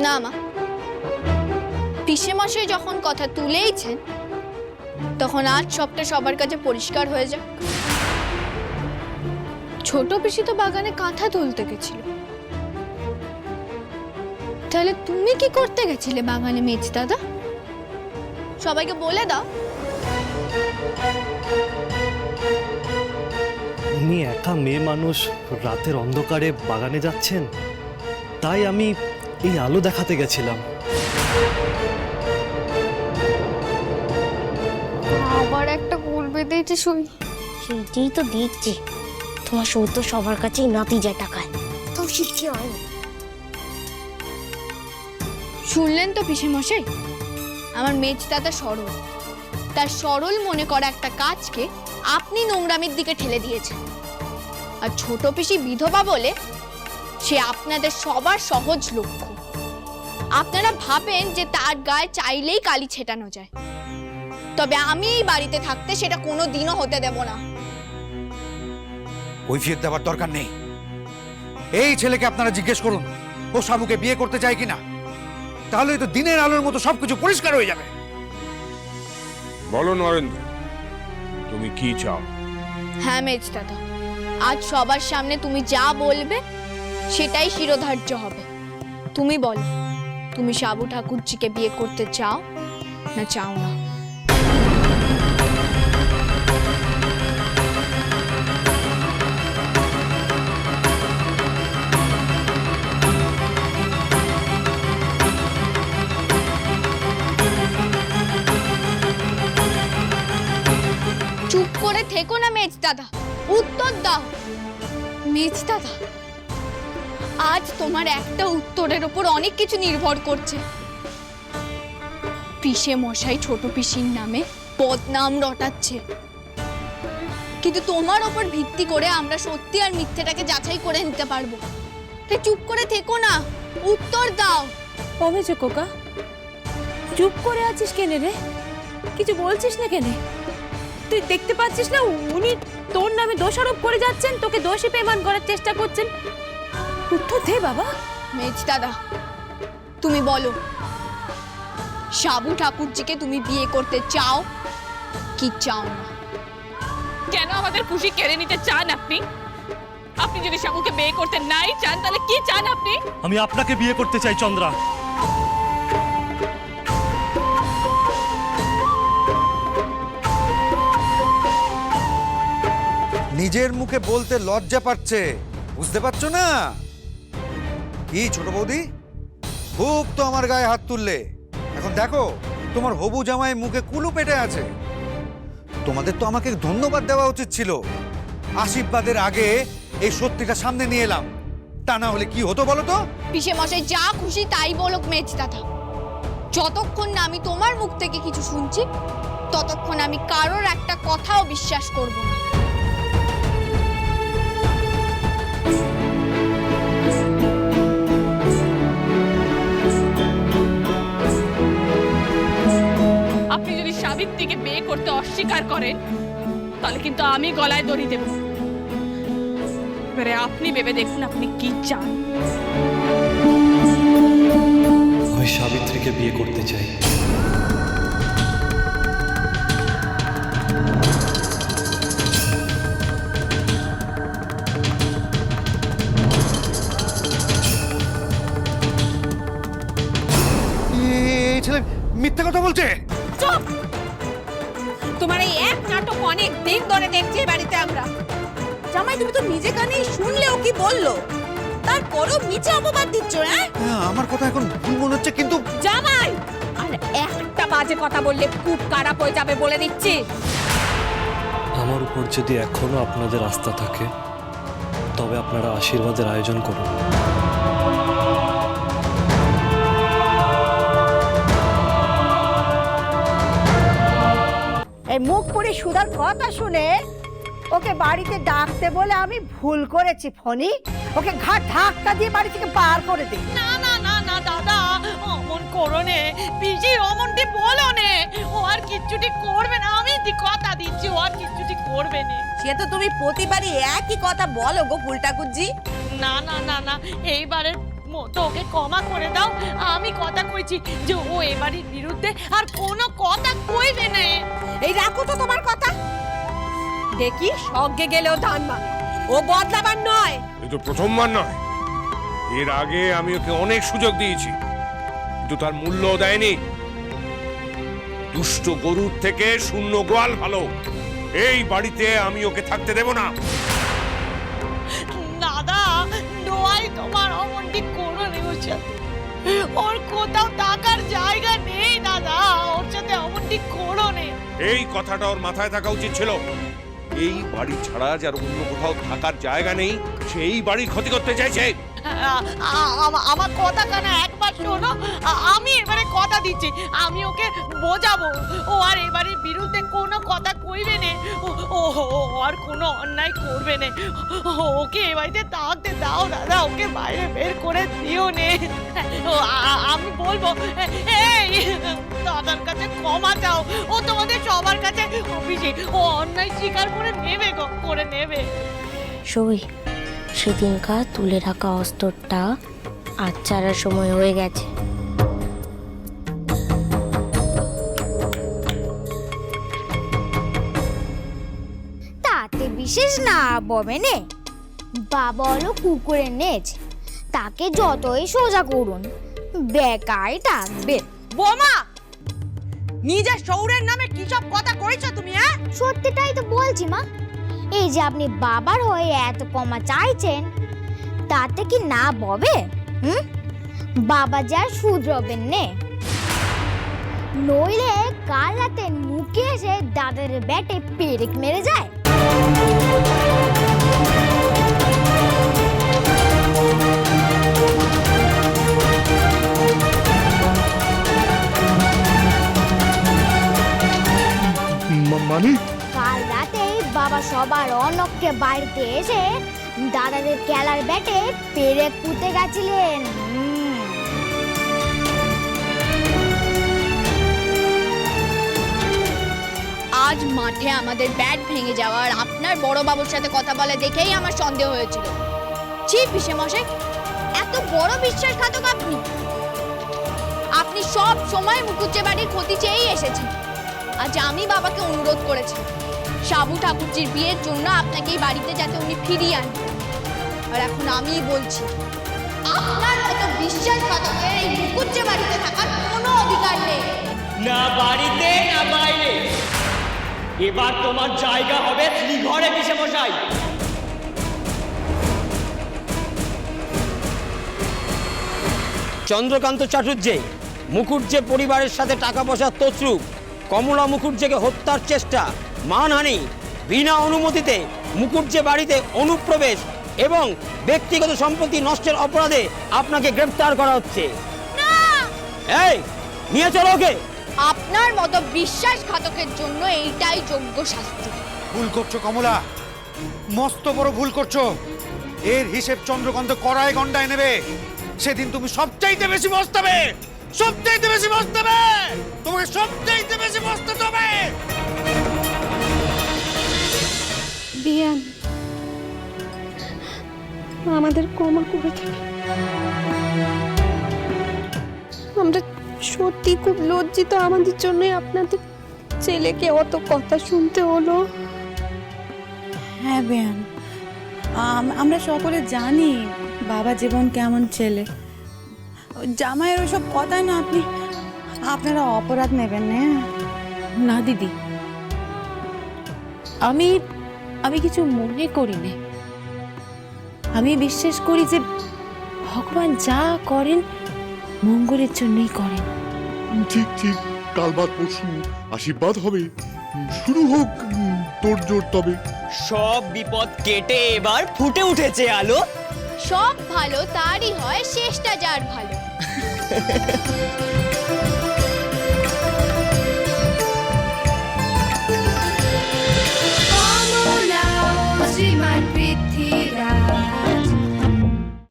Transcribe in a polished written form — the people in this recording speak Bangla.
না মা, পিসেমশাই যখন কথা তুলেইছেন তখন আজ সবটা সবার কাছে পরিষ্কার হয়ে যাক। ছোট পিসি তো বাগানে কাঁথা তুলতে গেছিল, তাহলে তুমি কি করতে গেছিলে বাগানে মেজ দাদা? সবাইকে বলে দাও। উনি একা মেয়ে মানুষ রাতের অন্ধকারে বাগানে যাচ্ছেন, তাই আমি এই আলো দেখাতে গেছিলাম। আবার একটা গোল বেঁধেছে সই। সেইটাই তো দেখছি, তোমার সই তো সবার কাছেই নাতি যায় টাকায়, তাও শিখতে হয় না। শুনলেন তো পিসেমশাই, আমার মেজ দাদা সরল, তার সরল মনে করা একটা কাজকে আপনি নোংরামির দিকে ঠেলে দিয়েছেন। আর ছোট পিসি বিধবা বলে সে আপনাদের সবার সহজ লক্ষ্য। আপনারা ভাবেন যে তার গায়ে চাইলেই কালি ছেটানো যায়, তবে আমি এই বাড়িতে থাকতে সেটা কোনো দিনও হতে দেব না। কৈফিয়ত দেওয়ার দরকার নেই। এই ছেলেকে আপনারা জিজ্ঞেস করুন ও সাবুকে বিয়ে করতে চায় কিনা, তাহলে তো দিনের আলোর মতো সবকিছু পরিষ্কার হয়ে যাবে। বলো নরেন্দ্র, তুমি কি চাও? হ্যাঁ মেজ দাদা, আজ সবার সামনে তুমি যা বলবে সেটাই শিরোধার্য হবে। তুমি বলো, তুমি সাবু ঠাকুরজিকে বিয়ে করতে চাও না চাও না? চুপ করে থেকো না মেজ দাদা, উত্তর দাও। মেজ দাদা, আজ তোমার একটা উত্তরের উপর অনেক কিছু নির্ভর করছে। পিসে মশাই ছোট পিসির নামে বদনাম রটাচ্ছে, কিন্তু তোমার ওপর ভিত্তি করে আমরা সত্যি আর মিথ্যেটাকে যাচাই করে নিতে পারবো। তাই চুপ করে থেকো না, উত্তর দাও। কমেছে কোকা, চুপ করে আছিস কেনে রে? কিছু বলছিস না কেনে? তুই দেখতে পাচ্ছিস না উনি তোর নামে দোষারোপ করে যাচ্ছেন, তোকে দোষী প্রমাণ করার চেষ্টা করছেন। উত্তর দে বাবা। মেজ দাদা, তুমি বলো, সাবু ঠাকুরজিকে তুমি বিয়ে করতে চাও কি চাও না? কেন আমাদের খুশি কেড়ে নিতে চান আপনি? আপনি যদি সাবুকে বিয়ে করতে নাই চান তাহলে কি চান আপনি? আমি আপনাকে বিয়ে করতে চাই চন্দ্রা। নিজের মুখে বলতে লজ্জা পাচ্ছে, বুঝতে পারছো না? কি ছোট বৌদি, খুব তো আমার গায়ে হাত তুললে। এখন দেখো তোমার হবু জামাই মুখে কুলু পেটে আছে। তোমাদের তো আমাকে ধন্যবাদ দেওয়া উচিত ছিল। আশীর্বাদের আগে এই সত্যিটা সামনে নিয়ে এলাম, তা না হলে কি হতো বলো তো? পিসে মশাই যা খুশি তাই বলুক মেজ দাদা, যতক্ষণ না আমি তোমার মুখ থেকে কিছু শুনছি ততক্ষণ আমি কারোর একটা কথাও বিশ্বাস করব না। আপনি যদি সাবিত্রীকে বিয়ে করতে অস্বীকার করেন তাহলে কিন্তু আমি গলায় দড়ি দেব। এবারে আপনি ভেবে দেখুন আপনি কি চান। আমি সাবিত্রীকে বিয়ে করতে চাই। এই ছেলে মিথ্যে কথা বলছে। চুপ! তোমার এই এক নাটক অনেক দিন ধরে দেখছি বাড়িতে আমরা। জামাই তুমি তো নিজে কানেই শুনলেও কি বললো, তারপরও মিছে অপবাদ দিচ্ছ। হ্যাঁ আমার কথা এখন ভুল মনে হচ্ছে, কিন্তু জামাই আর একটা বাজে কথা বললে খুব খারাপ হয়ে যাবে বলে দিচ্ছি। আমার উপর যদি এখনো আপনাদের আস্থা থাকে তবে আপনারা আশীর্বাদের আয়োজন করুন। এই মুখ পুরি সুধার কথা শুনে ওকে বাড়িতে ডাকতে বলে আমি ভুল করেছি ফনি। ওকে ঘাট ধাক্কা দিয়ে বাড়ি থেকে বার করে দিই। না না না না দাদা, অমন করো নে পিজি, অমনটি বলো নে। ও আর কিচ্ছুটি করবে না, আমি কথা দিচ্ছি ও আর কিচ্ছুটি করবে না। সে তো তুমি প্রতিবারই একই কথা বলো গো ফুল ঠাকুরজি। না না না না, এইবারের মতো ওকে ক্ষমা করে দাও। আমি কথা কইছি যে ও এবারের বিরুদ্ধে আর কোনো কথা কইবে না। এই রাখো তো তোমার কথা। দেখি সঙ্গে গেলেও ধান মানে ও বদলাবার নয়। এই তো প্রথমবার নয়, এর আগে আমি ওকে অনেক সুযোগ দিয়েছি, কিন্তু তার মূল্য দেয়নি। দুষ্ট গরুর থেকে শূন্য গোয়াল ভালো। এই বাড়িতে আমি ওকে থাকতে দেব না। দাদা দোয়াই তোমার অমনটি করো রে ওর সাথে। ওর কোথাও থাকার জায়গা নেই দাদা, ওর সাথে অমনটি করো নে। এই কথাটা ওর মাথায় থাকা উচিত ছিল। এই বাড়ি ছাড়া যার অন্য কোথাও থাকার জায়গা নেই, সেই বাড়ির ক্ষতি করতে চাইছে। আমার কথা কেন একবার শোনো, আমি এবারে কথা দিচ্ছি, আমি ওকে বোঝাবো। ও আর এবারের বিরুদ্ধে কোনো কথা কইবে না, ও আর কোনো অন্যায় করবে না। ওকে এ বাড়িতে থাকতে দাও দাদা, ওকে বাইরে বের করে দিও নে। আমি বলবো এই দাদার কাছে ক্ষমা চাও, ও তোমাদের সবার কাছে অফিসে ও অন্যায় স্বীকার করে নেবে গো, করে নেবে। সই সেদিনকার তুলে রাখা অস্ত্রটা আজ ছাড়ার সময় হয়ে গেছে। তাতে বিশেষ না ববেনে, বাবা হলো কুকুরের নেজ, তাকে যতই সোজা করুন বেকাই থাকবে। বোমা, নিজের শৌরের নামে কি সব কথা কইছো তুমি? সত্যিটাই তো বলছি মা। এই যে আপনি বাবার হয়ে এত কমা চাইছেন, তাতে কি না ববে? বাবা যা শুধরবেন নে, নইলে কাল রাতে মুখে এসে দাদার ব্যাটে পেরেক মেরে যায়। মানে কাল রাতেই বাবা সবার অনককে বাড়িতে এসে দাদাদের খেলার ব্যাটে পেরেক পুঁতে গেছিলেন। আজ মাঠে আমাদের ব্যাট ভেঙে যাওয়ার আপনার বড় বাবুর সাথে কথা বলে দেখেই আমার সন্দেহ হয়েছিল। ছি পিসে মশাই, এত বড় বিশ্বাসঘাতক আপনি। আপনি সব সময় মুকুজ্জে বাড়ির ক্ষতি চেয়েই এসেছেন। আজ আমি বাবাকে অনুরোধ করেছি সাবু ঠাকুরজির বিয়ের জন্য আপনাকে এই বাড়িতে যাতে উনি ফিরিয়ে আনেন, আর এখন আমিই বলছি আপনার মতো বিশ্বাসঘাতকের এই মুকুজ্জে বাড়িতে থাকার কোনো অধিকার নেই। না বাড়িতে না বাইরে, এবার তোমার জায়গা হবে শ্রীঘরে পিসে মশাই। চন্দ্রকান্ত চাটুর্যে মুখুজ্জে পরিবারের সাথে টাকা পয়সার তছরূপ, কমলা মুখুজ্জেকে হত্যার চেষ্টা, মানহানি, বিনা অনুমতিতে মুখুজ্জে বাড়িতে অনুপ্রবেশ এবং ব্যক্তিগত সম্পত্তি নষ্টের অপরাধে আপনাকে গ্রেফতার করা হচ্ছে। এই নিয়ে চলো ওকে। আপনার মতো বিশ্বাসঘাতকের জন্য এইটাই যোগ্য শাস্তি। ভুল করছো কমলা, মস্ত বড় ভুল করছো। এর হিসেব চন্দ্রকান্ত কড়ায় গন্ডায় নেবে। সেদিন তুমি সবচাইতে বেশি বসতে, সবচাইতে বেশি বসতে, তোমাকে সবচাইতে বেশি বসতে হবে। বিয়ান আমাদের ক্ষমা করে দিন। আমরা সত্যি খুব লজ্জিত, আমাদের জন্যই আপনাদের ছেলেকে অত কথা শুনতে হলো। হ্যাঁ বেয়ান, আমরা সকলে জানি বাবা জীবন কেমন ছেলে। জামাইয়ের ওইসব কথাই না আপনারা অপরাধ নেবেন না। না দিদি, আমি কিছু মনে করি না। আমি বিশ্বাস করি যে ভগবান যা করেন মঙ্গলের জন্যই করেন। ঠিক ঠিক, কাল বাদ পরশু আশীর্বাদ হবে, শুরু হোক তোড়জোড়। তবে সব বিপদ কেটে এবার ফুটে উঠেছে আলো। সব ভালো তারই হয়, শেষটা যার ভালো।